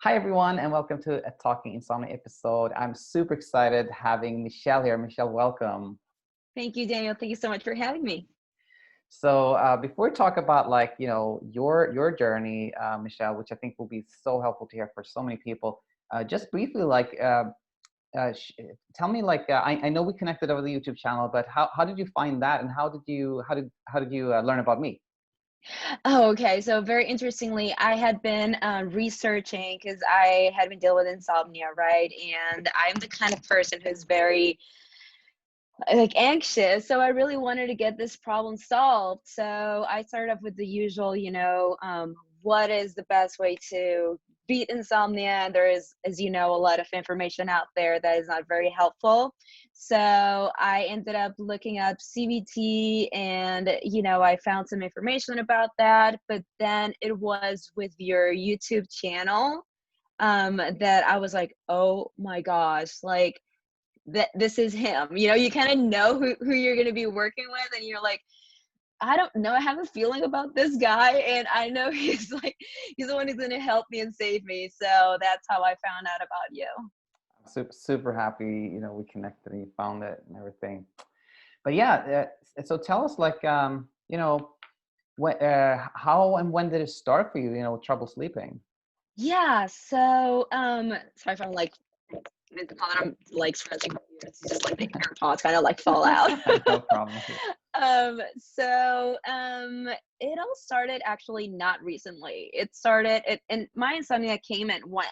Hi, everyone, and welcome to a Talking Insomnia episode. I'm super excited having Michelle here. Michelle, welcome. Thank you, Daniel. Thank you so much for having me. So before we talk about your journey, Michelle, which I think will be so helpful to hear for so many people, just briefly, uh, sh- tell me, I know we connected over the YouTube channel, but how did you find that, and how did you learn about me? Oh, okay. So very interestingly, I had been researching because I had been dealing with insomnia, right? And I'm the kind of person who's very like anxious. So I really wanted to get this problem solved. So I started off with the usual, what is the best way to beat insomnia? And there is, as you know, a lot of information out there that is not very helpful. So I ended up looking up CBT and, I found some information about that. But then it was with your YouTube channel that I was like, oh my gosh, like, that this is him. You kind of know who you're going to be working with, and you're like, I don't know, I have a feeling about this guy, and I know he's the one who's going to help me and save me. So that's how I found out about you. Super happy, we connected and you found it and everything. But yeah, so tell us, how and when did it start for you? Trouble sleeping. Yeah, so sorry if I'm like I'm like scratching my ears. It's just like the AirPods kind of like fall out. No problem. It all started actually not recently. And my insomnia came and went,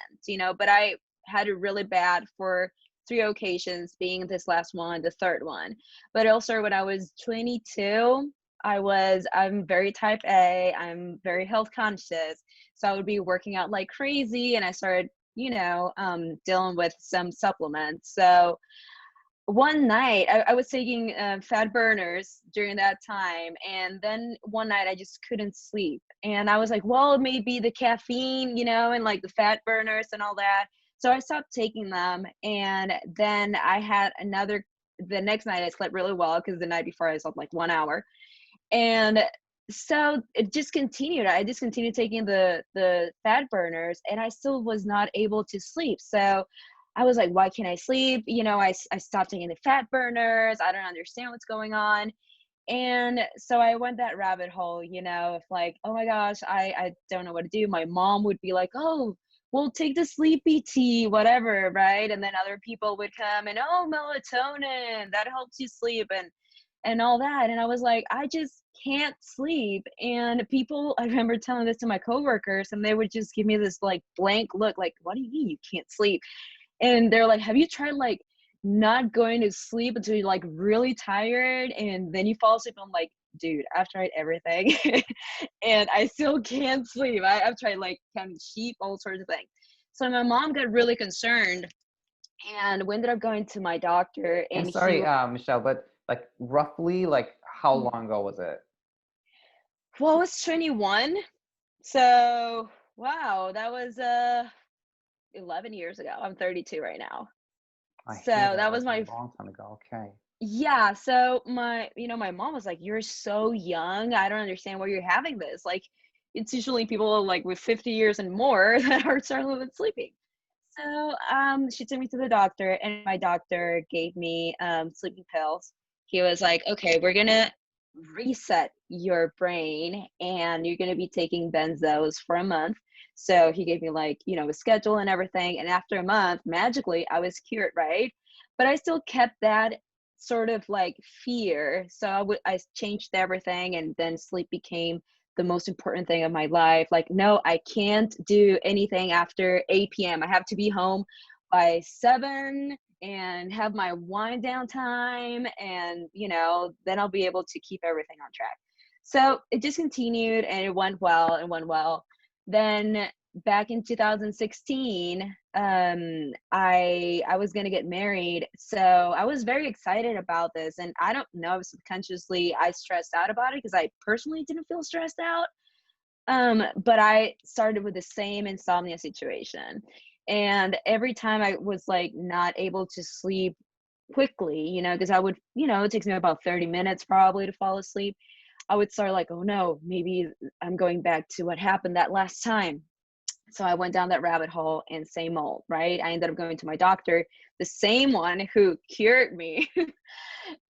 but I had it really bad for three occasions, being this last one, the third one. But it all started when I was 22. I'm very type A, I'm very health conscious. So I would be working out like crazy, and I started, dealing with some supplements. So one night I was taking fat burners during that time, and then one night I just couldn't sleep, and I was like, well, it may be the caffeine, and like the fat burners and all that. So I stopped taking them, and then the next night I slept really well because the night before I slept like 1 hour. And so it just continued. I just continued taking the fat burners, and I still was not able to sleep. So I was like, why can't I sleep? I stopped taking the fat burners. I don't understand what's going on. And so I went that rabbit hole, of like, oh my gosh, I don't know what to do. My mom would be like, oh, we'll take the sleepy tea, whatever, right? And then other people would come and, oh, melatonin, that helps you sleep. And all that. And I was like, I just can't sleep. And people, I remember telling this to my coworkers, and they would just give me this like blank look, like, what do you mean you can't sleep? And they're like, have you tried like not going to sleep until you're like really tired and then you fall asleep? I'm like, dude, I've tried everything and I still can't sleep. I've tried like kind of sheep, all sorts of things. So my mom got really concerned, and we ended up going to my doctor, And and sorry, Michelle, but like roughly, like how long ago was it? well, I was 21. So, wow, that was 11 years ago. I'm 32 right now. I So, hear that. that That was was a my long time ago. Okay. yeah, so my mom was like, "You're so young. I don't understand why you're having this." Like, it's usually people like with 50 years and more that are struggling with sleeping. So, she took me to the doctor, and my doctor gave me sleeping pills. He was like, "Okay, we're gonna reset your brain, and you're gonna be taking benzos for a month." So he gave me like, a schedule and everything. And after a month, magically, I was cured, right? But I still kept that sort of like fear. So I changed everything, and then sleep became the most important thing of my life. Like, no, I can't do anything after 8 p.m. I have to be home by 7 and have my wind down time, and then I'll be able to keep everything on track. So it just continued, and it went well and went well. Then back in 2016, I was going to get married, so I was very excited about this. And I don't know if subconsciously I stressed out about it, because I personally didn't feel stressed out. But I started with the same insomnia situation. And every time I was like not able to sleep quickly, because I would, it takes me about 30 minutes probably to fall asleep. I would start like, oh no, maybe I'm going back to what happened that last time. So I went down that rabbit hole and same old, right? I ended up going to my doctor, the same one who cured me.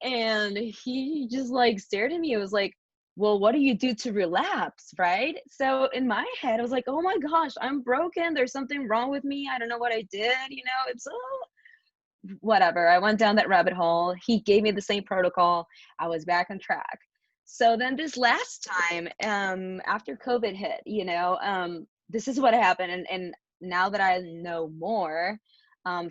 And he just like stared at me. It was like, well, what do you do to relapse? Right. So in my head, I was like, oh my gosh, I'm broken. There's something wrong with me. I don't know what I did. It's whatever. I went down that rabbit hole. He gave me the same protocol. I was back on track. So then this last time, after COVID hit, this is what happened. And now that I know more,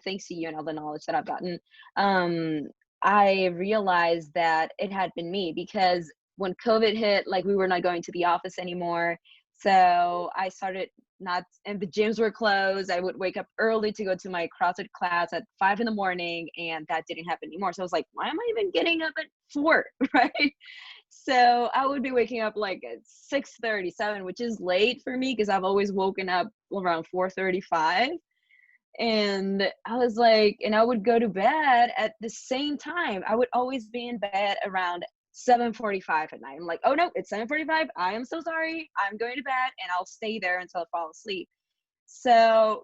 thanks to you and all the knowledge that I've gotten, um, I realized that it had been me because when COVID hit, like we were not going to the office anymore. So I started not, and the gyms were closed. I would wake up early to go to my CrossFit class at 5 in the morning, and that didn't happen anymore. So I was like, why am I even getting up at 4? Right. So I would be waking up like at 6:37, which is late for me because I've always woken up around 4:35. And I was like, and I would go to bed at the same time. I would always be in bed around 7:45 at night. I'm like, oh no, it's 7:45. I am so sorry. I'm going to bed and I'll stay there until I fall asleep. So,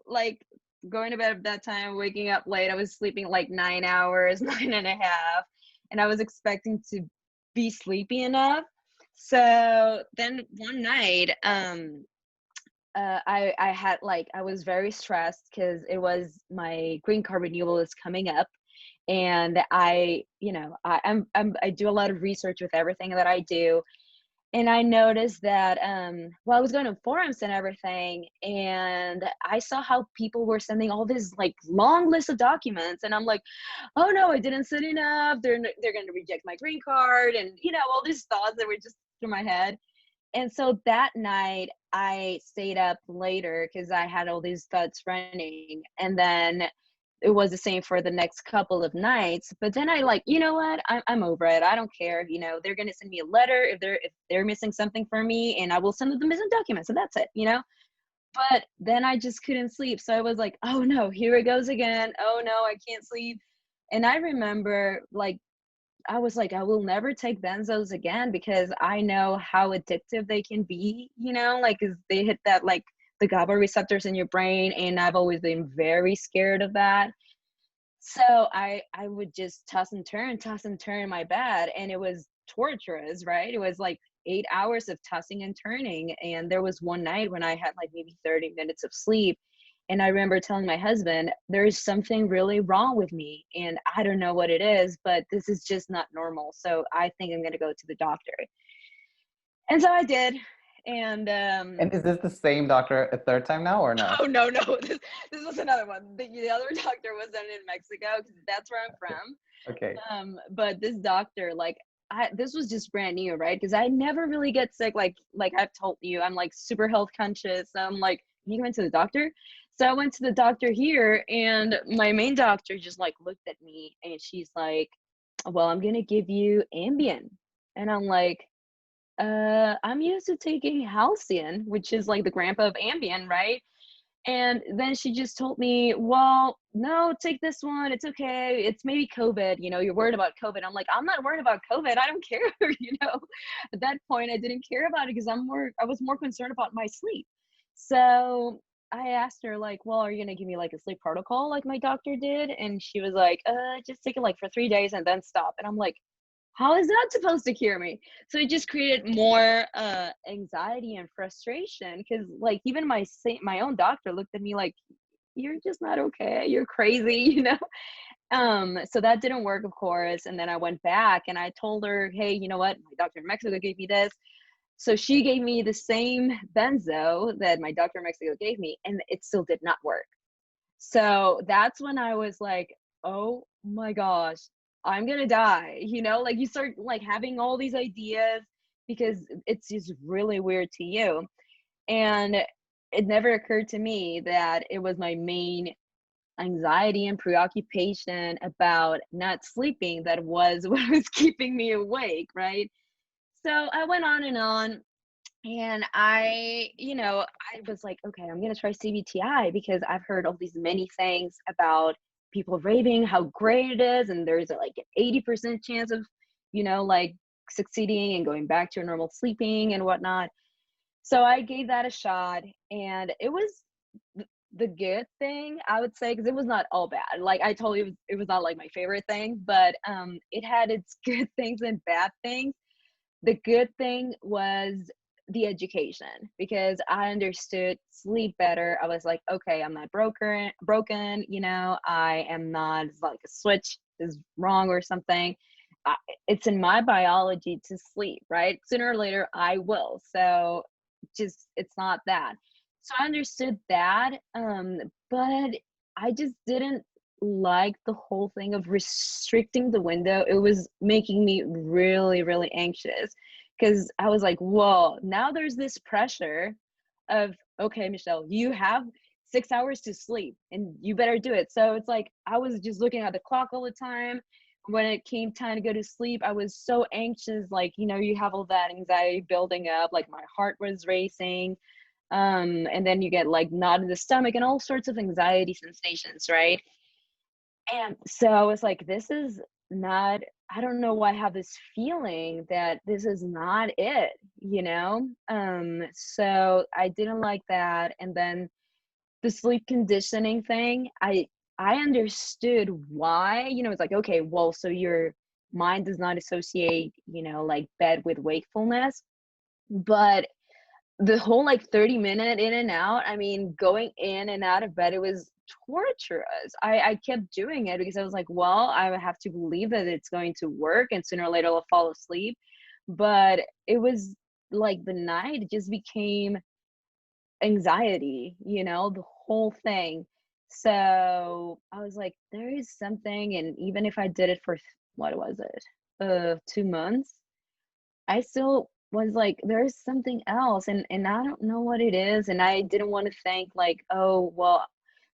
like going to bed at that time, waking up late, I was sleeping like 9 hours, 9.5, and I was expecting to be sleepy enough. So then one night, I had like I was very stressed because it was my green card renewal is coming up, and I do a lot of research with everything that I do, and I noticed that well, I was going to forums and everything, and I saw how people were sending all this like long list of documents, and I'm like, oh no, I didn't send enough. They're going to reject my green card, and all these thoughts that were just through my head. And so that night I stayed up later because I had all these thoughts running. And then it was the same for the next couple of nights. But then I like, you know what? I'm over it. I don't care. They're gonna send me a letter if they're missing something for me, and I will send them the missing documents. And that's it. But then I just couldn't sleep. So I was like, oh no, here it goes again. Oh no, I can't sleep. And I remember like I was like, I will never take benzos again because I know how addictive they can be, like 'cause they hit that like the GABA receptors in your brain, and I've always been very scared of that. So I would just toss and turn in my bed, and it was torturous, right? It was like 8 hours of tossing and turning. And there was one night when I had like maybe 30 minutes of sleep. And I remember telling my husband, there's something really wrong with me. And I don't know what it is, but this is just not normal. So I think I'm going to go to the doctor. And so I did. And And is this the same doctor a third time now or no? oh no, no, this was another one. The other doctor was done in Mexico because that's where I'm Okay. from. Okay. But this doctor, like, this was just brand new, right? Because I never really get sick. Like I've told you, I'm like super health conscious. So I'm like, you went to the doctor. So I went to the doctor here, and my main doctor just like looked at me, and she's like, "Well, I'm gonna give you Ambien," and I'm like, I'm used to taking Halcyon, which is like the grandpa of Ambien, right? And then she just told me, well, no, take this one. It's okay. It's maybe COVID. You're worried about COVID. I'm like, I'm not worried about COVID. I don't care. At that point, I didn't care about it because I was more concerned about my sleep. So I asked her, like, well, are you going to give me like a sleep protocol like my doctor did? And she was like, just take it like for 3 days and then stop. And I'm like, how is that supposed to cure me? So it just created more anxiety and frustration because like even my own doctor looked at me like, you're just not okay, you're crazy. So that didn't work, of course. And then I went back and I told her, hey, you know what, my doctor in Mexico gave me this. So she gave me the same benzo that my doctor in Mexico gave me, and it still did not work. So that's when I was like, oh my gosh, I'm gonna die. Like you start like having all these ideas because it's just really weird to you. And it never occurred to me that it was my main anxiety and preoccupation about not sleeping that was what was keeping me awake, right? So I went on and on, and I was like, okay, I'm going to try CBT-I because I've heard all these many things about people raving how great it is. And there's like an 80% chance of, like succeeding and going back to your normal sleeping and whatnot. So I gave that a shot, and it was the good thing, I would say, because it was not all bad. Like I told you, it was not like my favorite thing, but it had its good things and bad things. The good thing was the education, because I understood sleep better. I was like, okay, I'm not broken, I am not, it's like a switch is wrong or something. I, it's in my biology to sleep, right? Sooner or later I will. So just it's not that. So I understood that, but I just didn't like the whole thing of restricting the window. It was making me really, really anxious because I was like, whoa, now there's this pressure of, okay, Michelle, you have 6 hours to sleep and you better do it. So it's like I was just looking at the clock all the time. When it came time to go to sleep, I was so anxious. Like, you have all that anxiety building up, like my heart was racing. And then you get like knot in the stomach and all sorts of anxiety sensations, right? And so I was like, this is not, I don't know why I have this feeling that this is not it. So I didn't like that. And then the sleep conditioning thing, I understood why, it's like, okay, well, so your mind does not associate, like bed with wakefulness. But the whole like 30-minute in and out, I mean, going in and out of bed, it was torturous. I kept doing it because I was like, well, I have to believe that it's going to work and sooner or later I'll fall asleep. But it was like the night just became anxiety, the whole thing. So I was like, there is something. And even if I did it for, what was it? 2 months, I still was like, there's something else, and I don't know what it is, and I didn't want to think like, oh, well,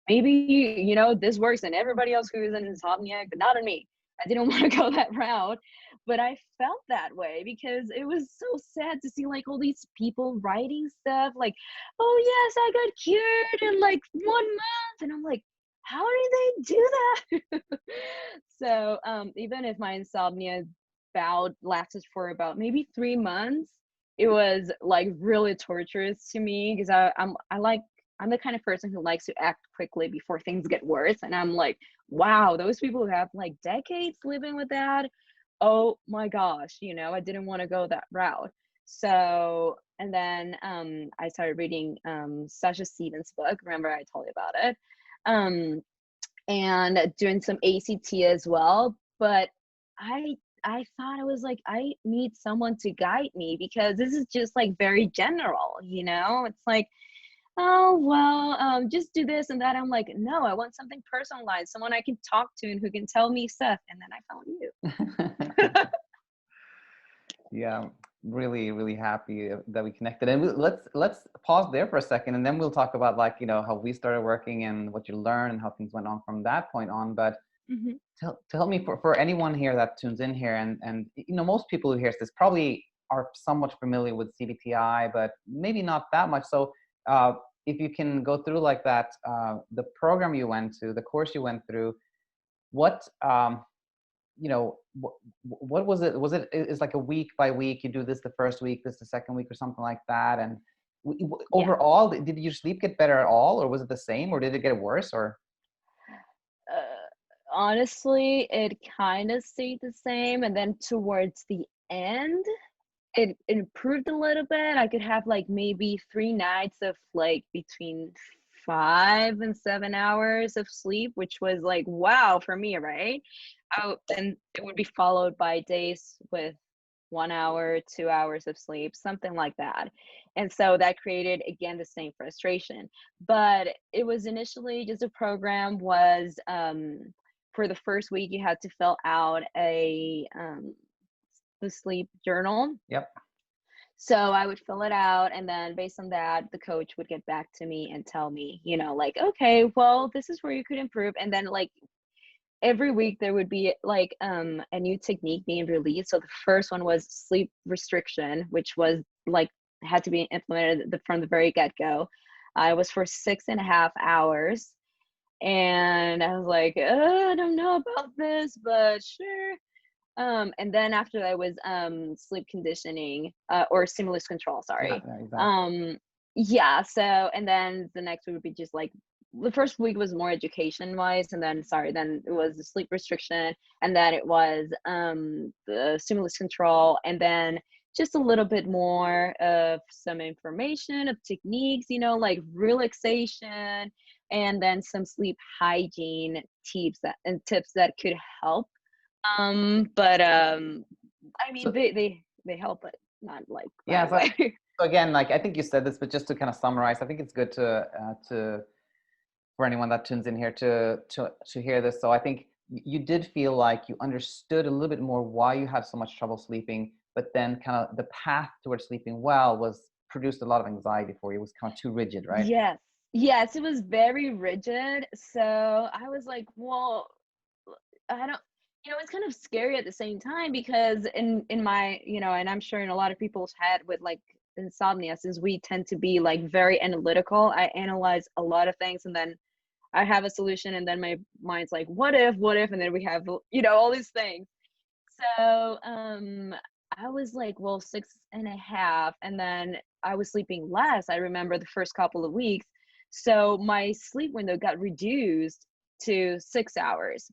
maybe, this works and everybody else who is an insomniac, but not on me. I didn't want to go that route, but I felt that way because it was so sad to see like all these people writing stuff like, oh yes, I got cured in like 1 month, and I'm like, how did they do that? So even if my insomnia bout lasted for about maybe 3 months, it was like really torturous to me because I'm the kind of person who likes to act quickly before things get worse. And I'm like, wow, those people who have like decades living with that, oh my gosh, I didn't want to go that route. So, and then I started reading Sasha Stevens' book. Remember, I told you about it. Um, and doing some ACT as well. But I I thought I was like, I need someone to guide me because this is just like very general. It's like, oh well, just do this and that. I'm like, no, I want something personalized, someone I can talk to and who can tell me stuff. And then I found you. Yeah, really, really happy that we connected. And let's pause there for a second, and then we'll talk about like how we started working and what you learned and how things went on from that point on. But Mhm. tell me for anyone here that tunes in here, and most people who hears this probably are somewhat familiar with CBT-I, but maybe not that much. So if you can go through like that, the program you went to, the course you went through, what what was it? Was it is like a week by week? You do this the first week, this the second week, or something like that. And Yeah. overall, did your sleep get better at all, or was it the same, or did it get worse? Or Honestly, it kind of stayed the same. And then towards the end, it improved a little bit. I could have like maybe 3 nights of like between 5 and 7 hours of sleep, which was like wow for me, right? And it would be followed by days with 1 hour, 2 hours of sleep, something like that. And so that created again the same frustration. But it was initially just a program was for the first week you had to fill out a the sleep journal. yep. So I would fill it out, and then based on that, the coach would get back to me and tell me, like, okay, well, this is where you could improve. And then like every week there would be like a new technique being released. So the first one was sleep restriction, which was like had to be implemented from the very get-go. I was for 6.5 hours. And I was like, I don't know about this, but sure. And then after that was sleep conditioning, or stimulus control, Yeah, sorry. yeah, exactly. Um, yeah, so and then the next week would be just like the first week was more education wise, and then sorry, then it was the sleep restriction, and then it was the stimulus control, and then just a little bit more of some information of techniques, like relaxation, and then some sleep hygiene tips that could help. But I mean, So they help, but not like right yeah, so, away. so again, like I think you said this, but just to kind of summarize, I think it's good to for anyone that tunes in here to hear this. So I think you did feel like you understood a little bit more why you had so much trouble sleeping, but then kind of the path towards sleeping well was produced a lot of anxiety for you. It was kind of too rigid, right? Yes. Yes, it was very rigid. So I was like, well, I don't, it's kind of scary at the same time because in my, and I'm sure in a lot of people's head with like insomnia, since we tend to be like very analytical, I analyze a lot of things and then I have a solution and then my mind's like, what if, and then we have, all these things. So, I was like, well, 6.5, and then I was sleeping less. I remember the first couple of weeks. So my sleep window got reduced to 6 hours.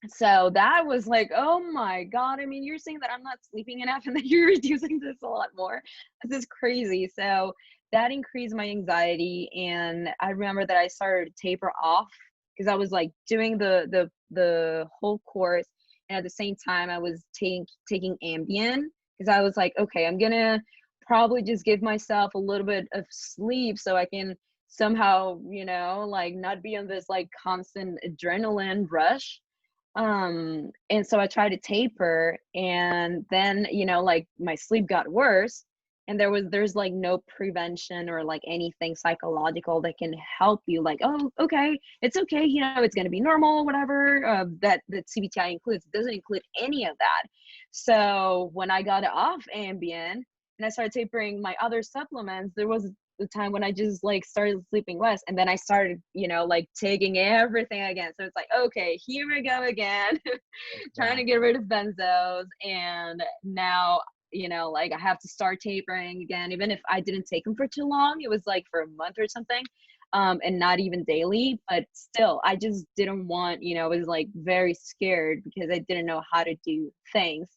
So that was like, oh my God. I mean, you're saying that I'm not sleeping enough and that you're reducing this a lot more. This is crazy. So that increased my anxiety. And I remember that I started to taper off because I was like doing the whole course. And at the same time, I was taking Ambien because I was like, okay, I'm gonna probably just give myself a little bit of sleep so I can somehow, like not be on this like constant adrenaline rush. And so I tried to taper, and then, like my sleep got worse, and there's like no prevention or like anything psychological that can help you, like, oh, okay, it's okay, it's going to be normal, whatever, that CBT-I includes. It doesn't include any of that. So when I got off Ambien and I started tapering my other supplements, there was the time when I just like started sleeping less, and then I started, like taking everything again. So it's like, okay, here we go again, trying to get Exactly. rid of benzos, and now, like I have to start tapering again, even if I didn't take them for too long. It was like for a month or something, and not even daily, but still, I just didn't want, I was like very scared because I didn't know how to do things.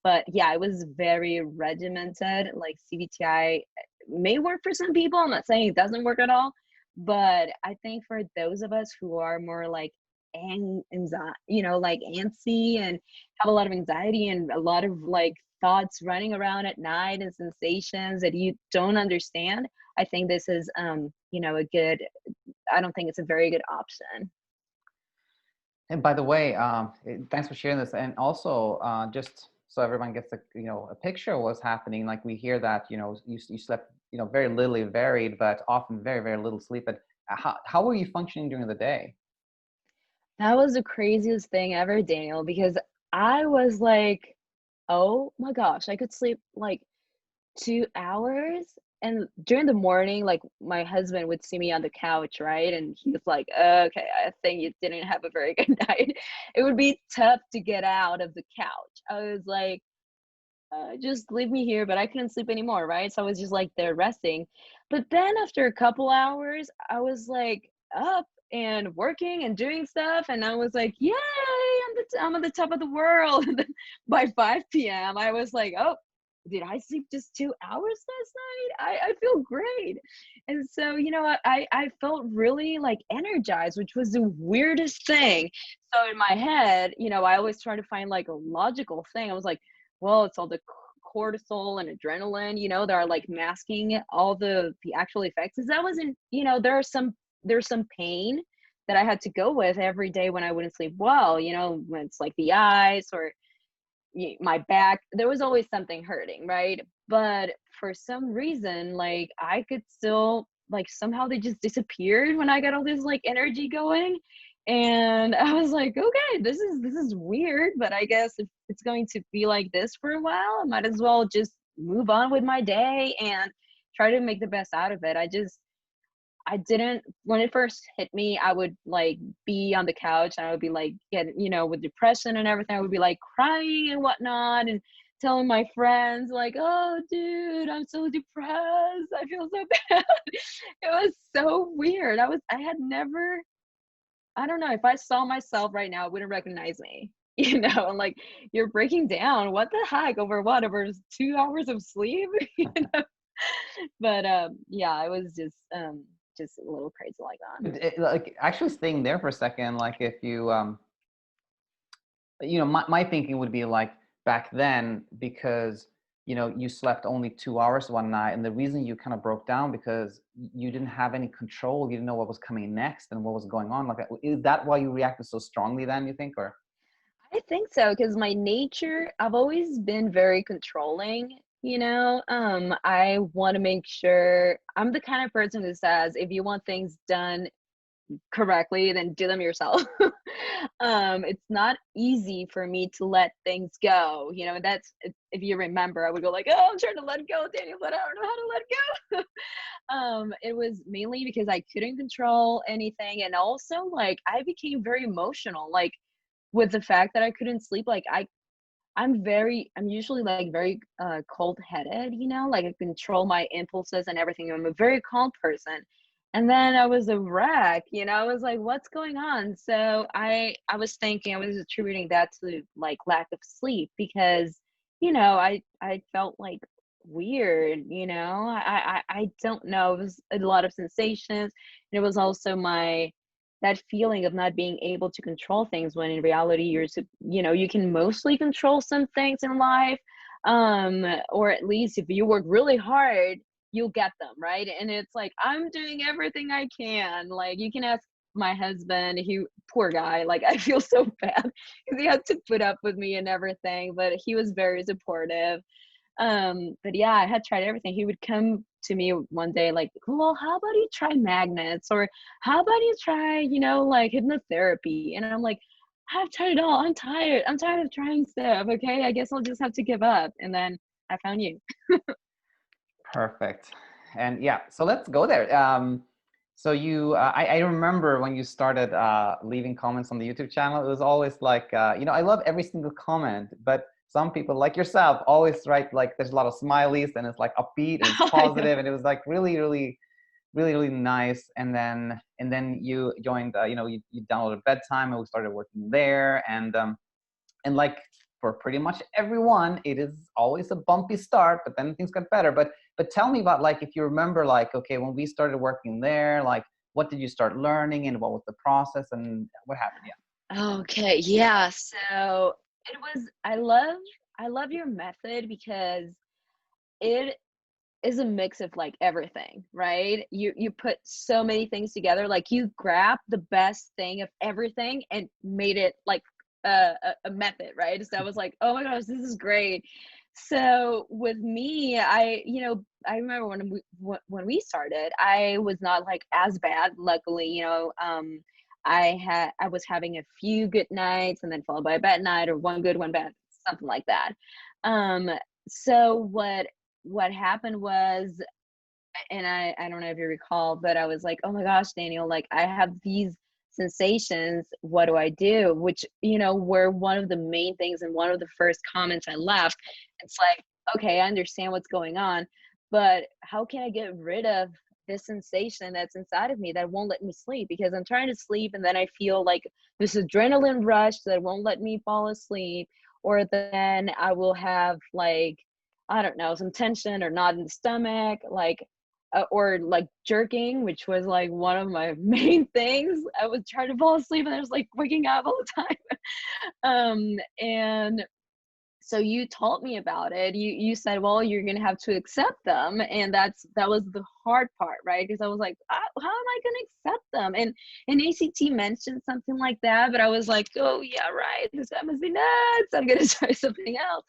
But yeah, it was very regimented. Like CBTI may work for some people. I'm not saying it doesn't work at all, but I think for those of us who are more like like antsy and have a lot of anxiety and a lot of like thoughts running around at night and sensations that you don't understand, I think this is a good. I don't think it's a very good option. And by the way, thanks for sharing this. And also, just so everyone gets a picture of what's happening. Like we hear that you slept very little, varied, but often very very little sleep. But how were you functioning during the day? That was the craziest thing ever, Daniel, because I was like, oh my gosh, I could sleep like 2 hours. And during the morning, like my husband would see me on the couch, right? And he was like, okay, I think you didn't have a very good night. It would be tough to get out of the couch. I was like, just leave me here, but I couldn't sleep anymore, right? So I was just like there resting. But then after a couple hours, I was like up and working and doing stuff, and I was like, yay, I'm at the top of the world. And then by 5 p.m., I was like, oh, did I sleep just 2 hours last night? I feel great. And so, I felt really like energized, which was the weirdest thing. So in my head, I always try to find like a logical thing. I was like, well, it's all the cortisol and adrenaline, that are like masking all the actual effects. Because that wasn't, there's some pain that I had to go with every day when I wouldn't sleep well, when it's like the eyes or my back. There was always something hurting, right? But for some reason, like I could still like somehow they just disappeared when I got all this like energy going. And I was like, okay, this is weird, but I guess if it's going to be like this for a while, I might as well just move on with my day and try to make the best out of it. I didn't when it first hit me, I would like be on the couch and I would be like get, with depression and everything. I would be like crying and whatnot and telling my friends like, "Oh, dude, I'm so depressed. I feel so bad." It was so weird. I had never I don't know, if I saw myself right now, it wouldn't recognize me. I'm like, "You're breaking down. What the heck? Over what? Over 2 hours of sleep?" You know? But, yeah, I was just a little crazy like that. Like actually staying there for a second, like if you, my thinking would be like back then, because you slept only 2 hours one night, and the reason you kind of broke down because you didn't have any control, you didn't know what was coming next and what was going on. Like, is that why you reacted so strongly then, you think? Or I think so, because my nature, I've always been very controlling, I wanna make sure I'm the kind of person who says, "If you want things done correctly, then do them yourself." It's not easy for me to let things go, if you remember, I would go like, "Oh, I'm trying to let go, Daniel, but I don't know how to let go." It was mainly because I couldn't control anything, and also, like, I became very emotional, like, with the fact that I couldn't sleep, like, I'm usually, like, very, cold-headed, like, I control my impulses and everything, I'm a very calm person, and then I was a wreck, I was like, "What's going on?" So I was thinking I was attributing that to, like, lack of sleep because, I felt, like, weird, I don't know, it was a lot of sensations, and it was also that feeling of not being able to control things when in reality you can mostly control some things in life, or at least if you work really hard you'll get them right, and it's like I'm doing everything I can, like you can ask my husband, he poor guy, like I feel so bad because he had to put up with me and everything, but he was very supportive. But yeah, I had tried everything. He would come to me one day like, "Well, how about you try magnets? Or how about you try, like hypnotherapy?" And I'm like, "I've tried it all. I'm tired. I'm tired of trying stuff. Okay, I guess I'll just have to give up." And then I found you. perfect. And yeah, so let's go there. So I remember when you started leaving comments on the YouTube channel, it was always like, I love every single comment, but some people like yourself always write like there's a lot of smileys and it's like upbeat and it's I know. positive, and it was like really, really, really, really nice. And then you joined, you downloaded bedtime, and we started working there, and like for pretty much everyone it is always a bumpy start, but then things got better. But tell me about, like, if you remember, like, okay, when we started working there, like what did you start learning and what was the process and what happened? Yeah. Okay, yeah. So it was I love your method because it is a mix of like everything, right? You put so many things together, like you grabbed the best thing of everything and made it like a method, right? So I was like, "Oh my gosh, this is great." So with me, I remember when we started, I was not like as bad. Luckily, I was having a few good nights and then followed by a bad night or one good, one bad, something like that. Um, so what happened was, and I don't know if you recall, but I was like, "Oh my gosh, Daniel, like I have these sensations. What do I do?" Which, were one of the main things and one of the first comments I left. It's like, okay, I understand what's going on, but how can I get rid of this sensation that's inside of me that won't let me sleep? Because I'm trying to sleep and then I feel like this adrenaline rush that won't let me fall asleep, or then I will have like, I don't know, some tension or knot in the stomach, like, or like jerking, which was like one of my main things. I was trying to fall asleep and I was like waking up all the time. And so you told me about it. You said, "Well, you're gonna have to accept them," and that was the hard part, right? Because I was like, How am I gonna accept them?" And ACT mentioned something like that, but I was like, "Oh yeah, right. This guy must be nuts. I'm gonna try something else."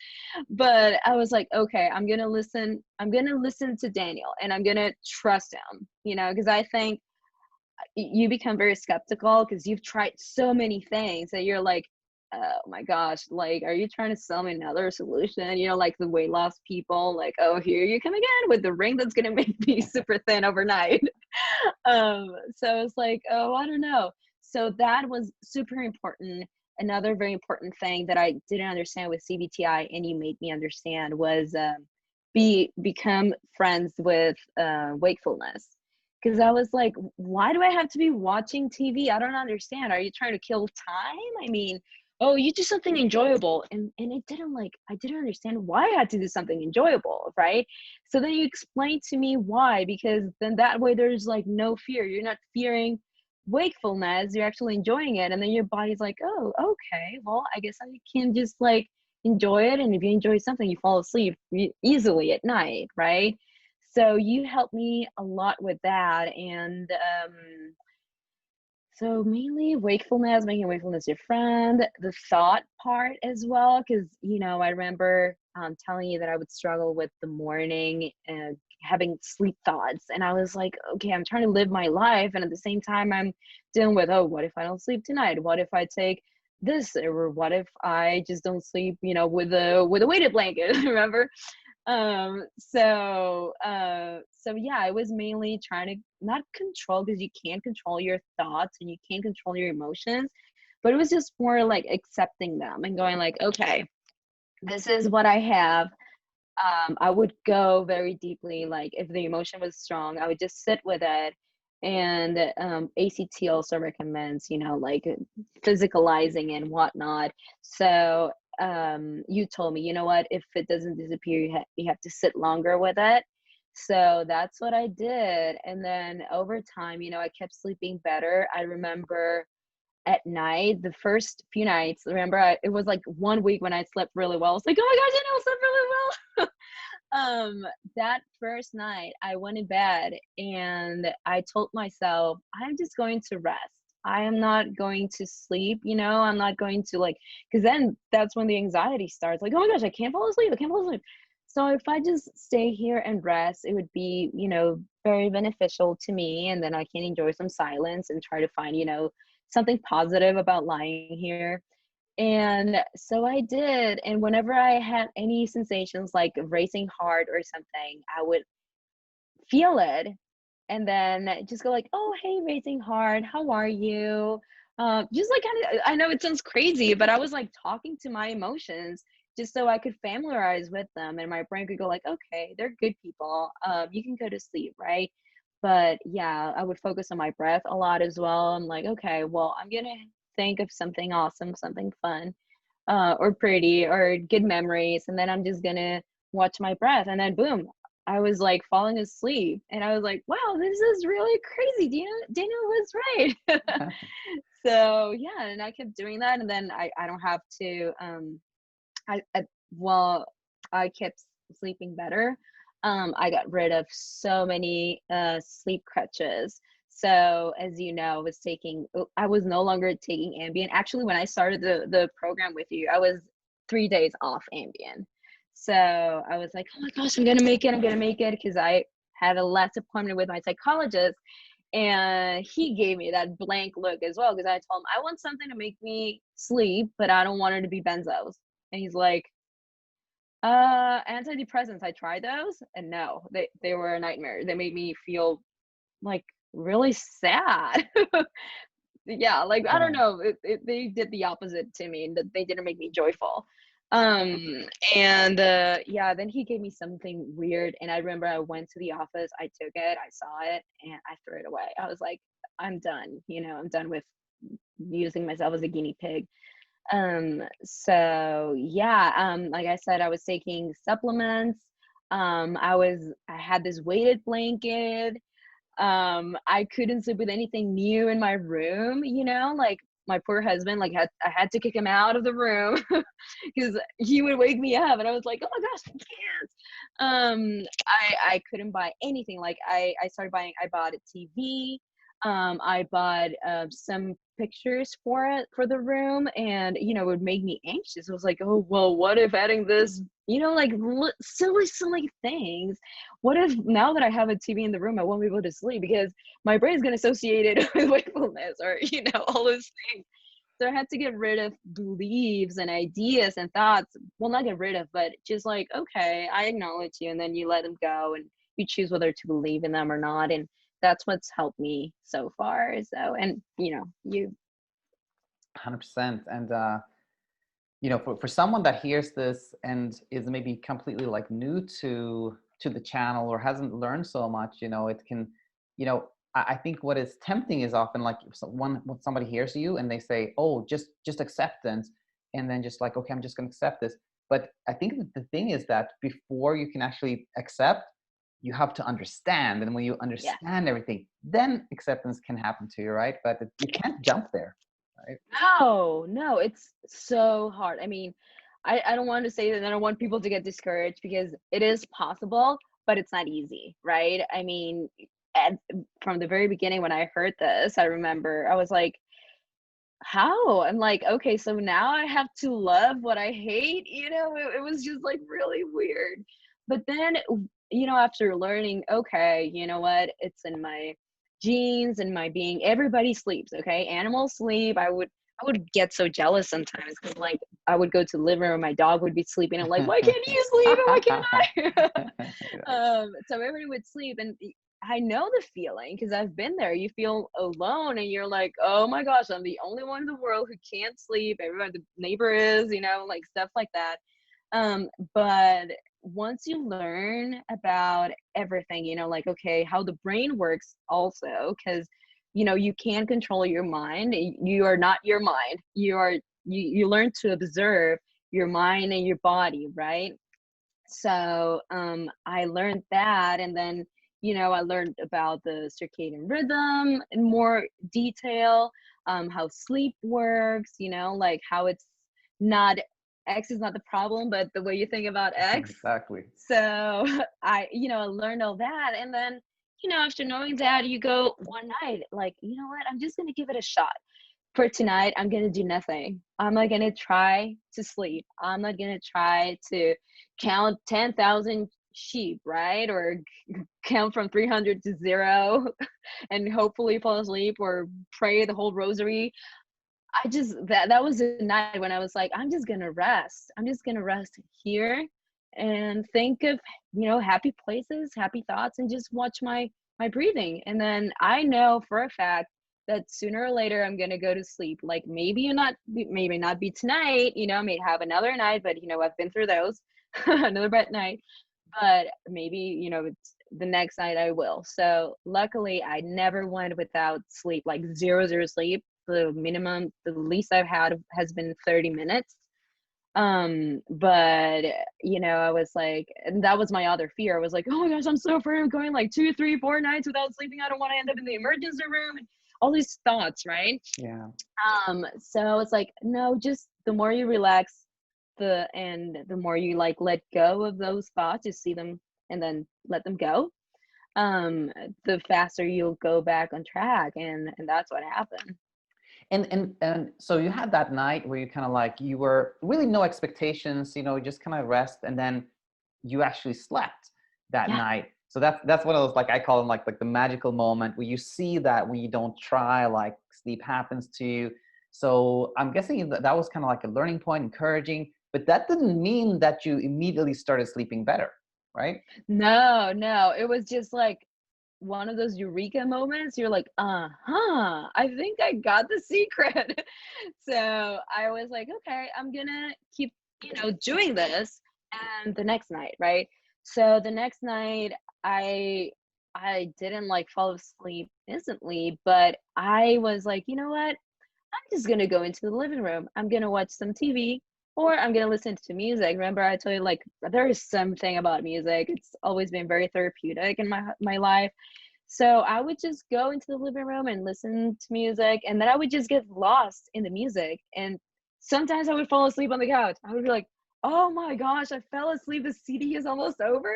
But I was like, "Okay, I'm gonna listen. I'm gonna listen to Daniel, and I'm gonna trust him." Because I think you become very skeptical because you've tried so many things that you're like, oh my gosh, like, are you trying to sell me another solution? You know, like the weight loss people, like, oh, here you come again with the ring that's gonna make me super thin overnight. So it's like, oh, I don't know. So that was super important. Another very important thing that I didn't understand with CBTI, and you made me understand, was become friends with wakefulness. Because I was like, why do I have to be watching TV? I don't understand. Are you trying to kill time? I mean, oh, you do something enjoyable. And it didn't, like, I didn't understand why I had to do something enjoyable, right? So then you explained to me why, because then that way there's like no fear. You're not fearing wakefulness, you're actually enjoying it. And then your body's like, oh, okay, well, I guess I can just like enjoy it. And if you enjoy something, you fall asleep easily at night, right? So you helped me a lot with that. And so mainly wakefulness, making wakefulness your friend, the thought part as well, because I remember telling you that I would struggle with the morning and having sleep thoughts, and I was like, okay, I'm trying to live my life, and at the same time, I'm dealing with, oh, what if I don't sleep tonight? What if I take this, or what if I just don't sleep, with a weighted blanket? Remember? So yeah, I was mainly trying to not control, because you can't control your thoughts and you can't control your emotions, but it was just more like accepting them and going like, okay, this is what I have. I would go very deeply, like if the emotion was strong, I would just sit with it. And ACT also recommends, like physicalizing and whatnot. So you told me, you know what, if it doesn't disappear, you have to sit longer with it. So that's what I did. And then over time, I kept sleeping better. I remember at night, the first few nights, remember, it was like 1 week when I slept really well. I was like, oh my gosh, I know I slept really well. That first night I went in bed and I told myself, I'm just going to rest. I am not going to sleep, I'm not going to, like, because then that's when the anxiety starts. Like, oh my gosh, I can't fall asleep. I can't fall asleep. So if I just stay here and rest, it would be, very beneficial to me. And then I can enjoy some silence and try to find, something positive about lying here. And so I did. And whenever I had any sensations like racing heart or something, I would feel it and then just go like, oh, hey, racing heart, how are you? Just like, kind of, I know it sounds crazy, but I was like talking to my emotions just so I could familiarize with them. And my brain could go like, okay, they're good people. You can go to sleep, right? But yeah, I would focus on my breath a lot as well. I'm like, okay, well, I'm gonna think of something awesome, something fun, or pretty, or good memories, and then I'm just gonna watch my breath, and then boom, I was like falling asleep, and I was like, wow, this is really crazy. Daniel was right. So yeah, and I kept doing that, and then I don't have to I well, I kept sleeping better. I got rid of so many sleep crutches. So as you know, I was no longer taking Ambien. Actually, when I started the program with you, I was 3 days off Ambien. So I was like, oh my gosh, I'm gonna make it, because I had a last appointment with my psychologist, and he gave me that blank look as well, because I told him I want something to make me sleep, but I don't want it to be benzos. And he's like, antidepressants, I tried those, and no, they were a nightmare. They made me feel like really sad. Yeah, like I don't Yeah. know, they did the opposite to me, that they didn't make me joyful. And yeah, then he gave me something weird, and I remember I went to the office, I took it, I saw it, and I threw it away. I was like, I'm done, I'm done with using myself as a guinea pig. So yeah, like I said, I was taking supplements. I had this weighted blanket. I couldn't sleep with anything new in my room, like my poor husband, like I had to kick him out of the room because he would wake me up, and I was like, oh my gosh, I can't. I couldn't buy anything. Like I bought a TV. I bought some pictures for the room, and it would make me anxious. I was like, oh well, what if adding this, like silly things. What if now that I have a TV in the room, I won't be able to sleep because my brain's gonna associate it with wakefulness, or all those things. So I had to get rid of beliefs and ideas and thoughts. Well, not get rid of, but just like, okay, I acknowledge you, and then you let them go, and you choose whether to believe in them or not. And that's what's helped me so far. So, and you 100%. And for someone that hears this and is maybe completely like new to the channel or hasn't learned so much, it can, I think what is tempting is often like if when somebody hears you and they say, oh, just acceptance, and then just like, okay, I'm just going to accept this. But I think that the thing is that before you can actually accept, you have to understand, and when you yeah. understand everything, then acceptance can happen to you, right? But you can't jump there, right? No, no, it's so hard. I mean, I don't want to say that I don't want people to get discouraged because it is possible, but it's not easy, right? I mean, and from the very beginning when I heard this, I remember I was like, how? I'm like, okay, so now I have to love what I hate, it was just like really weird. But then, after learning, okay, you know what? It's in my genes and my being. Everybody sleeps, okay? Animals sleep. I would get so jealous sometimes because like I would go to the living room, my dog would be sleeping. I'm like, why can't you sleep and why can't I? So everybody would sleep, and I know the feeling because I've been there. You feel alone, and you're like, oh my gosh, I'm the only one in the world who can't sleep. Everyone, the neighbor is, like stuff like that. But once you learn about everything, like, okay, how the brain works also, because you can control your mind. You are not your mind. You learn to observe your mind and your body, right? So I learned that, and then I learned about the circadian rhythm in more detail, how sleep works, like how it's not X is not the problem, but the way you think about X. Exactly. So I learned all that, and then after knowing that, you go one night like, you know what, I'm just gonna give it a shot. For tonight, I'm gonna do nothing. I'm not gonna try to sleep. I'm not gonna try to count 10,000 sheep, right? Or count from 300 to zero and hopefully fall asleep or pray the whole rosary. I just that was the night when I was like, I'm just gonna rest. I'm just gonna rest here and think of happy places, happy thoughts, and just watch my breathing. And then I know for a fact that sooner or later I'm gonna go to sleep. Like maybe not be tonight. I may have another night, but I've been through those, another bad night. But maybe it's the next night I will. So luckily, I never went without sleep, like zero sleep. The least I've had has been 30 minutes. But I was like, and that was my other fear. I was like, oh my gosh, I'm so afraid of going like 2, 3, 4 nights without sleeping. I don't want to end up in the emergency room, and all these thoughts, right? Yeah. So it's like, no, just the more you relax, the more you like let go of those thoughts, you see them and then let them go, um the faster you'll go back on track, and that's what happened. And so you had that night where you kind of like you were really no expectations, just kind of rest, and then you actually slept that Yeah. night. So that's one of those, like I call them, like the magical moment where you see that when you don't try, like sleep happens to you. So I'm guessing that was kind of like a learning point, encouraging, but that didn't mean that you immediately started sleeping better, right? No, no, it was just like one of those eureka moments. You're like, uh-huh, I think I got the secret. So I was like, okay, I'm gonna keep doing this. And the next night, right? So the next night, I didn't like fall asleep instantly, but I was like, you know what, I'm just gonna go into the living room. I'm gonna watch some TV, or I'm gonna listen to music. Remember, I told you, like, there is something about music. It's always been very therapeutic in my life. So I would just go into the living room and listen to music, and then I would just get lost in the music. And sometimes I would fall asleep on the couch. I would be like, "Oh my gosh, I fell asleep. The CD is almost over,"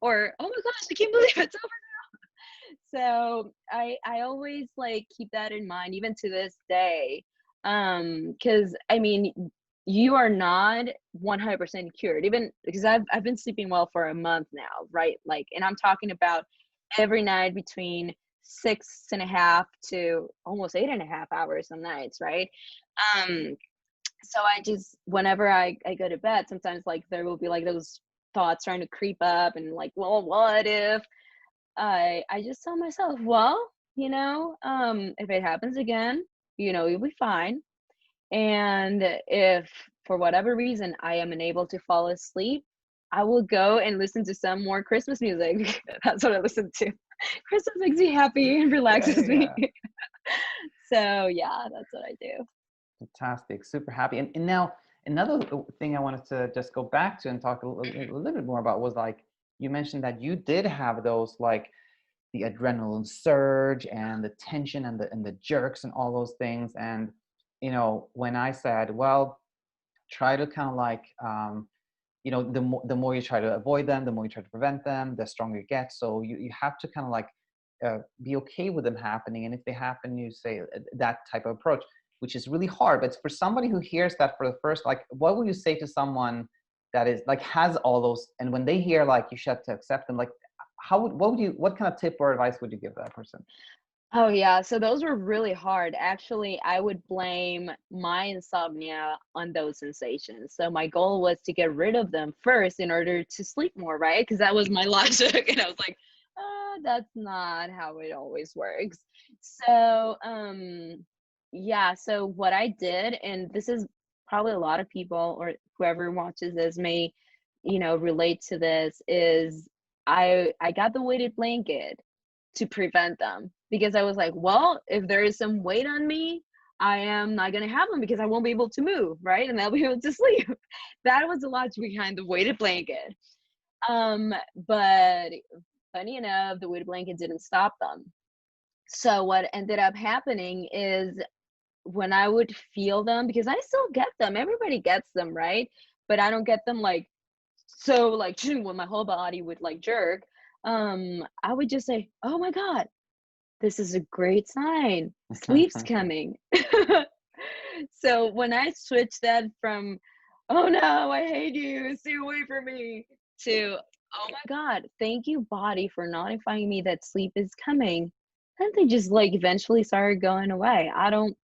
or "Oh my gosh, I can't believe it's over." So I always like keep that in mind even to this day. Because I mean, you are not 100% cured, even because I've been sleeping well for a month now, right? Like, and I'm talking about every night between 6.5 to almost 8.5 hours some nights, right? Um, so I just whenever I go to bed, sometimes like there will be like those thoughts trying to creep up and like, well, what if I just tell myself, well, if it happens again, you'll be fine. And if for whatever reason I am unable to fall asleep, I will go and listen to some more Christmas music. That's what I listen to. Christmas makes me happy and Yeah, yeah, relaxes me. yeah. So yeah, that's what I do. Fantastic. Super happy. And now another thing I wanted to just go back to and talk a little bit more about was like you mentioned that you did have those like the adrenaline surge and the tension and the jerks and all those things. And when I said, well, try to kind of like the more you try to avoid them, the more you try to prevent them, the stronger it gets. So you have to kind of like be okay with them happening, and if they happen, you say that type of approach, which is really hard. But for somebody who hears that for the first, like, what would you say to someone that is like has all those, and when they hear like you should have to accept them, like what kind of tip or advice would you give that person? Oh yeah, so those were really hard. Actually, I would blame my insomnia on those sensations. So my goal was to get rid of them first in order to sleep more, right? Because that was my logic. And I was like, that's not how it always works. So, yeah, so what I did, and this is probably a lot of people or whoever watches this may, relate to this, is I got the weighted blanket to prevent them because I was like, well, if there is some weight on me, I am not going to have them because I won't be able to move, right? And I'll be able to sleep. That was the logic behind the weighted blanket. But funny enough, the weighted blanket didn't stop them. So what ended up happening is when I would feel them, because I still get them, everybody gets them, right? But I don't get them like so like when my whole body would like jerk. I would just say, oh my God, this is a great sign. Sleep's coming. So when I switched that from, oh no, I hate you, stay away from me, to, oh my God, thank you, body, for notifying me that sleep is coming. Then they just like eventually started going away. I don't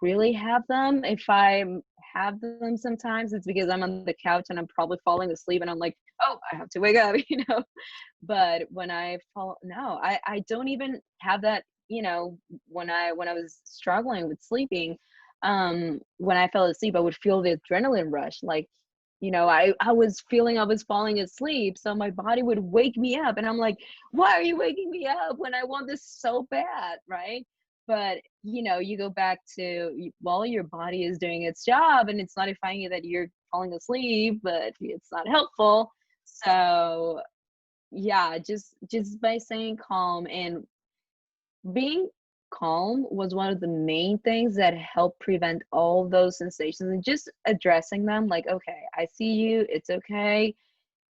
really have them. If I have them sometimes, it's because I'm on the couch and I'm probably falling asleep and I'm like, oh, I have to wake up, But when I fall, no, I don't even have that, when I was struggling with sleeping, when I fell asleep, I would feel the adrenaline rush. Like, I was feeling I was falling asleep. So my body would wake me up. And I'm like, why are you waking me up when I want this so bad? Right. But, you go back to, well, your body is doing its job and it's notifying you that you're falling asleep, but it's not helpful. So yeah, just by staying calm and being calm was one of the main things that helped prevent all those sensations, and just addressing them like, okay, I see you, it's okay,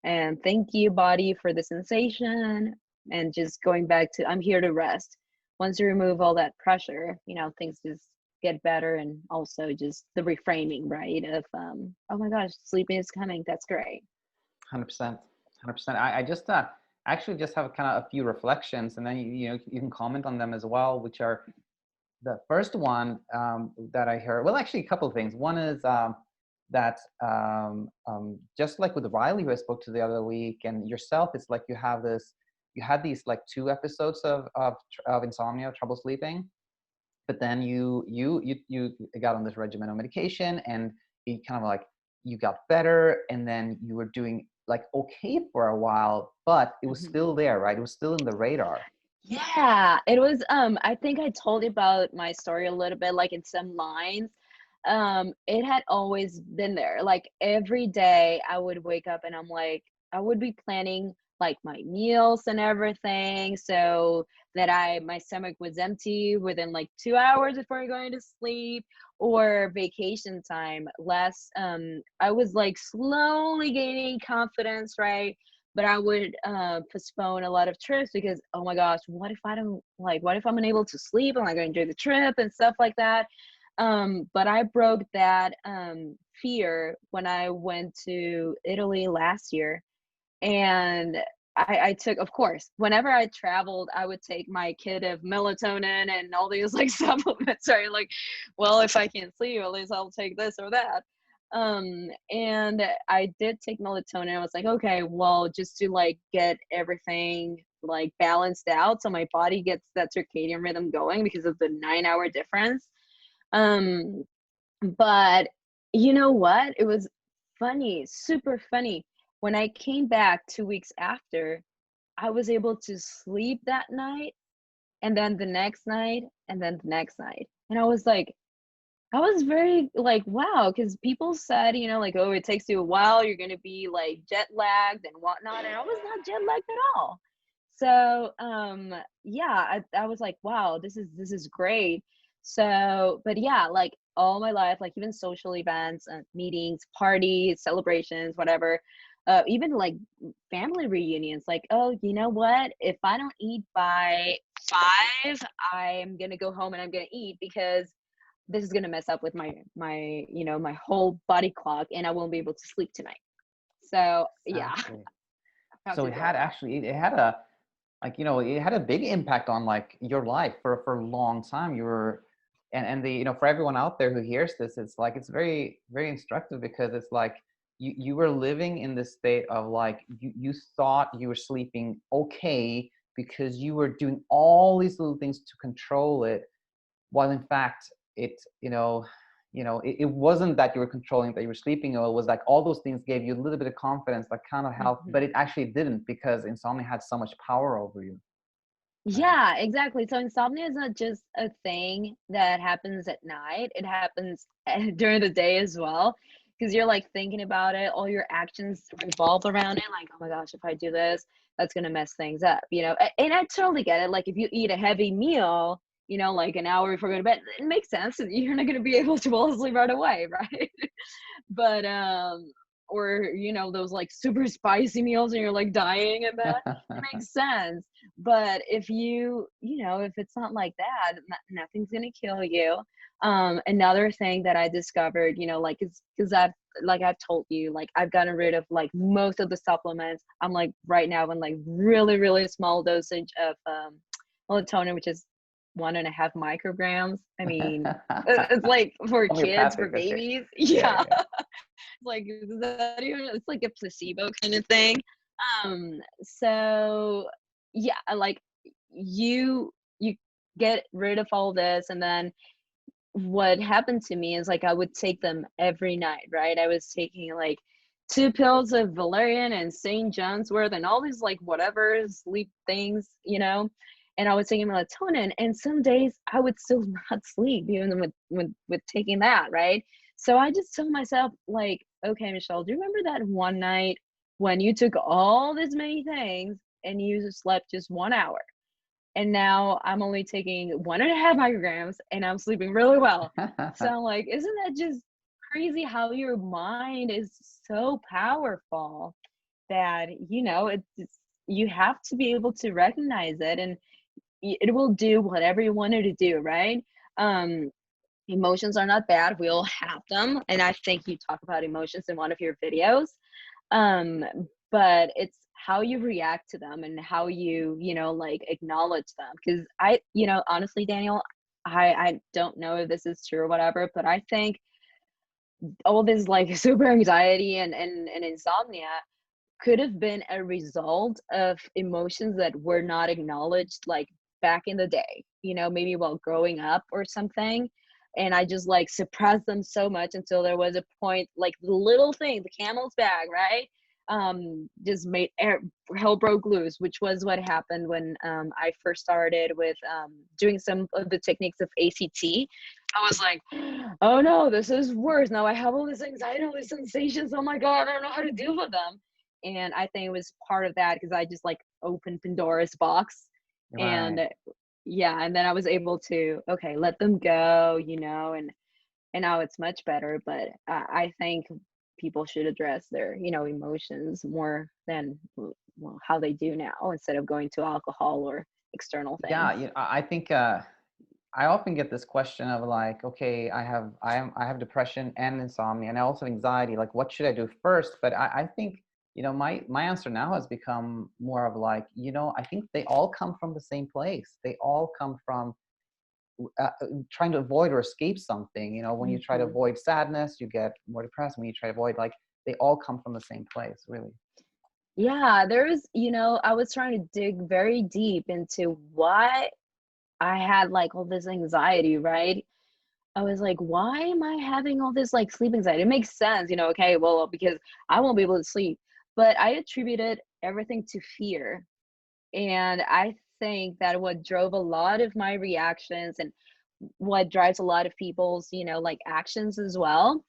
and thank you, body, for the sensation, and just going back to, I'm here to rest. Once you remove all that pressure, things just get better. And also just the reframing, right, of oh my gosh, sleeping is coming, that's great. 100%. 100%. I just actually just have kind of a few reflections, and then you can comment on them as well, which are the first one that I heard. Well, actually, a couple of things. One is that just like with Riley, who I spoke to the other week, and yourself, it's like you had these like 2 episodes of insomnia, trouble sleeping, but then you got on this regimen of medication, and you kind of like you got better, and then you were doing like okay for a while, but it was Mhm. still there, right? It was still in the radar. Yeah, it was, I think I told you about my story a little bit, like in some lines. It had always been there. Like every day I would wake up and I'm like, I would be planning like my meals and everything so that my stomach was empty within like 2 hours before going to sleep, or vacation time. Less, I was like slowly gaining confidence, right? But I would postpone a lot of trips because, oh my gosh, what if I don't like, what if I'm unable to sleep? Am I going to enjoy the trip and stuff like that? But I broke that fear when I went to Italy last year. And I took, of course, whenever I traveled, I would take my kit of melatonin and all these like supplements, right? Like, well, if I can't sleep, at least I'll take this or that. And I did take melatonin. I was like, okay, well, just to like get everything like balanced out so my body gets that circadian rhythm going because of the 9-hour difference. Um, but you know what? It was funny, super funny. When I came back 2 weeks after, I was able to sleep that night, and then the next night, and then the next night. And I was very like, wow, because people said, like, oh, it takes you a while, you're gonna be like jet lagged and whatnot. And I was not jet lagged at all. So yeah, I was like, wow, this is great. So, but yeah, like all my life, like even social events and meetings, parties, celebrations, whatever, even like family reunions, like, oh, you know what? If I don't eat by 5, I'm gonna go home and I'm gonna eat because this is gonna mess up with my whole body clock and I won't be able to sleep tonight. So yeah, Exactly. I have So to it deal had with that. actually, it had a, like, it had a big impact on like your life for a long time. You were, and the, for everyone out there who hears this, it's like, it's very, very instructive because it's like, you were living in this state of like, you thought you were sleeping okay because you were doing all these little things to control it, while in fact it, it wasn't that you were controlling, that you were sleeping, or it was like all those things gave you a little bit of confidence that kind of helped, but Mhm. it actually didn't, because insomnia had so much power over you. Right. Yeah, exactly. So insomnia is not just a thing that happens at night. It happens during the day as well. Because you're like thinking about it, all your actions revolve around it. Like, oh my gosh, if I do this, that's gonna mess things up, you know. And I totally get it. Like, if you eat a heavy meal, like an hour before going to bed, it makes sense. You're not gonna be able to fall asleep right away, right? But or those like super spicy meals and you're like dying in bed, it makes sense. But if it's not like that, nothing's gonna kill you. Another thing that I discovered, like, is because I've told you, like, I've gotten rid of like most of the supplements. I'm like right now in like really really small dosage of melatonin, which is 1.5 micrograms. I mean, it's like for kids, for Homeopathic, okay. babies. Yeah, Yeah. yeah. Like, is that even, it's like a placebo kind of thing. So yeah, like you get rid of all this, and then what happened to me is like I would take them every night, right? I was taking like 2 pills of valerian and St. John's wort and all these like whatever sleep things, and I was taking melatonin, and some days I would still not sleep even with taking that, right? So I just told myself, like, okay, Michelle, do you remember that one night when you took all these many things and you slept just 1 hour? And now I'm only taking 1.5 micrograms and I'm sleeping really well. So I'm like, isn't that just crazy how your mind is so powerful that, you have to be able to recognize it, and it will do whatever you want it to do, right? Um, Emotions are not bad. We all have them. And I think you talk about emotions in one of your videos. Um, but it's how you react to them and how you like acknowledge them. Because honestly, Daniel, I don't know if this is true or whatever, but I think all this like super anxiety and insomnia could have been a result of emotions that were not acknowledged, like back in the day, maybe while growing up or something. And I just like suppressed them so much until there was a point, like the little thing, the camel's bag, right? Just made hell broke loose, which was what happened when I first started with doing some of the techniques of ACT. I was like, oh no, this is worse. Now I have all this anxiety, all these sensations. Oh my God, I don't know how to deal with them. And I think it was part of that because I just like opened Pandora's box. Right. And yeah, and then I was able to, okay, let them go, and now it's much better. But I think people should address their, emotions more than well, how they do now, instead of going to alcohol or external Yeah, things. I think I often get this question of like, okay, I have depression and insomnia, and I also have anxiety. Like, what should I do first? But I think, my answer now has become more of like, I think they all come from the same place. They all come from trying to avoid or escape something. When you try to Mhm. avoid sadness, you get more depressed. When you try to avoid, like, they all come from the same place, really. Yeah, I was trying to dig very deep into why I had like all this anxiety, right? I was like, why am I having all this like sleep anxiety? It makes sense, okay, well, because I won't be able to sleep. But I attributed everything to fear. And I think that what drove a lot of my reactions and what drives a lot of people's, like actions as well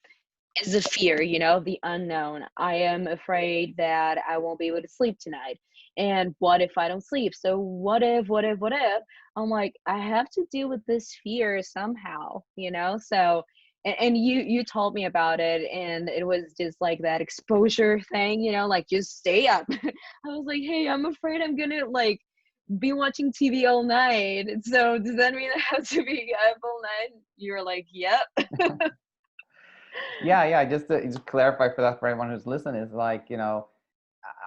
is the fear, the unknown. I am afraid that I won't be able to sleep tonight. And what if I don't sleep? So what if? I'm like, I have to deal with this fear somehow, So and you told me about it, and it was just like that exposure thing, like just stay up. I was like, hey, I'm afraid I'm gonna like be watching TV all night. So does that mean I have to be up all night? You were like, yep. Yeah, yeah. Just clarify for that, for everyone who's listening, is like,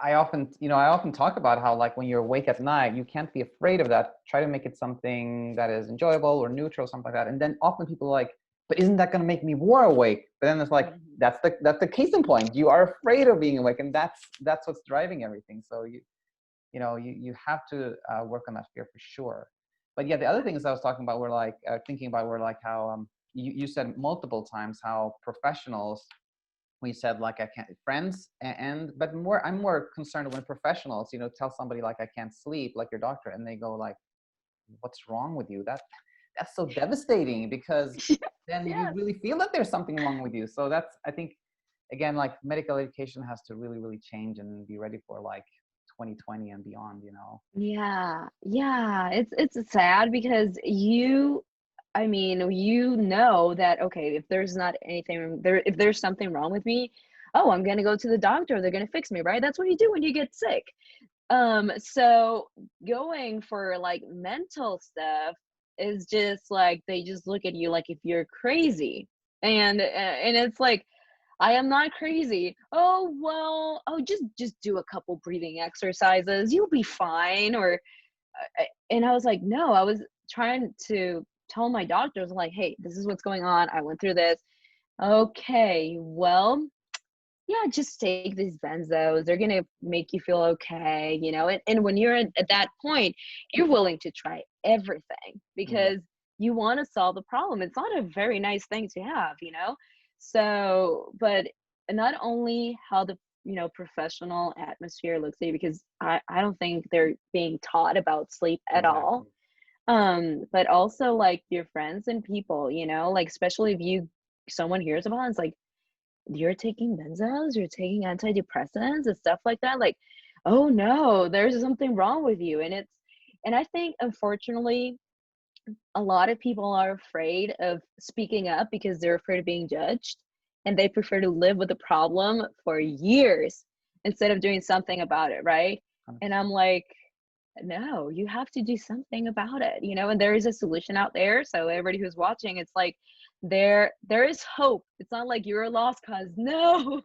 I often talk about how, like, when you're awake at night, you can't be afraid of that. Try to make it something that is enjoyable or neutral, something like that. And then often people are like, but isn't that going to make me more awake? But then it's like, Mhm. that's the case in point. You are afraid of being awake, and that's what's driving everything. So you have to work on that fear for sure. But yeah, the other things I was talking about were like thinking about were like how you said multiple times how professionals, we said like I can't, friends, and but more, I'm more concerned when professionals tell somebody like I can't sleep, like your doctor, and they go like, what's wrong with you? That's so devastating, because then you Yes. really feel that there's something wrong with you. So that's, I think, again, like, medical education has to really really change and be ready for like 2020 and beyond. Yeah, yeah, it's sad because I mean, that okay, if there's not anything there, if there's something wrong with me, oh, I'm gonna go to the doctor, they're gonna fix me, right? That's what you do when you get sick. So going for like mental stuff is just like they just look at you like if you're crazy. And it's like I am not crazy. Oh, well, oh, just do a couple breathing exercises. You'll be fine. And I was like, no, I was trying to tell my doctors like, hey, this is what's going on. I went through this. Okay, well, yeah, just take these benzos. They're gonna make you feel okay, And when you're at that point, you're willing to try everything Yeah, because you want to solve the problem. It's not a very nice thing to have. So, but not only how the professional atmosphere looks at you, because I don't think they're being taught about sleep at all. exactly. But also like your friends and people, like especially if someone hears about it, it's like you're taking benzos, you're taking antidepressants and stuff like that. Like, oh no, there's something wrong with you. And I think unfortunately, a lot of people are afraid of speaking up because they're afraid of being judged. And they prefer to live with the problem for years instead of doing something about it, right? And I'm 100%. like, no, you have to do something about it, and there is a solution out there. So everybody who's watching, it's like there is hope. It's not like you're a lost cause. No,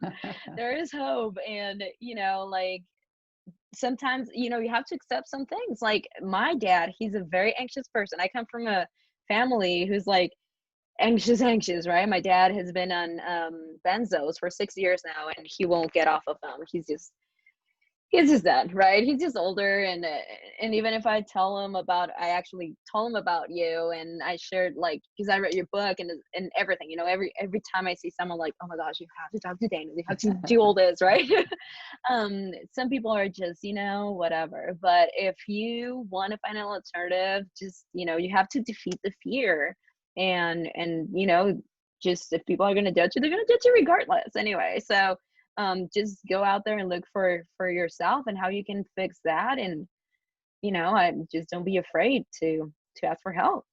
there is hope. And like sometimes you have to accept some things. Like my dad, he's a very anxious person. I come from a family who's like anxious, right? My dad has been on benzos for 6 years now, and he won't get off of them. He's just done, right? He's just older, and even if I actually told him about you, and I shared like because I read your book and everything. Every time I see someone like, oh my gosh, you have to talk to Daniel, you have to do all this, right? Some people are just whatever, but if you want to find an alternative, just you have to defeat the fear, and just if people are going to judge you, they're going to judge you regardless anyway. So just go out there and look for yourself and how you can fix that. And I just don't be afraid to ask for help.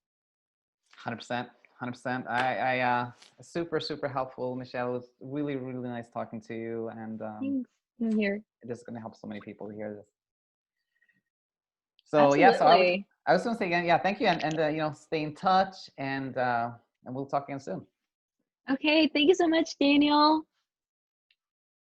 100%. 100%. I super super helpful, Michelle. It was really really nice talking to you, and Thanks. I'm here. it is going to help so many people to hear this. So yeah, so Absolutely. I was going to say again, yeah, thank you, and stay in touch, and we'll talk again soon. Okay, thank you so much, Daniel.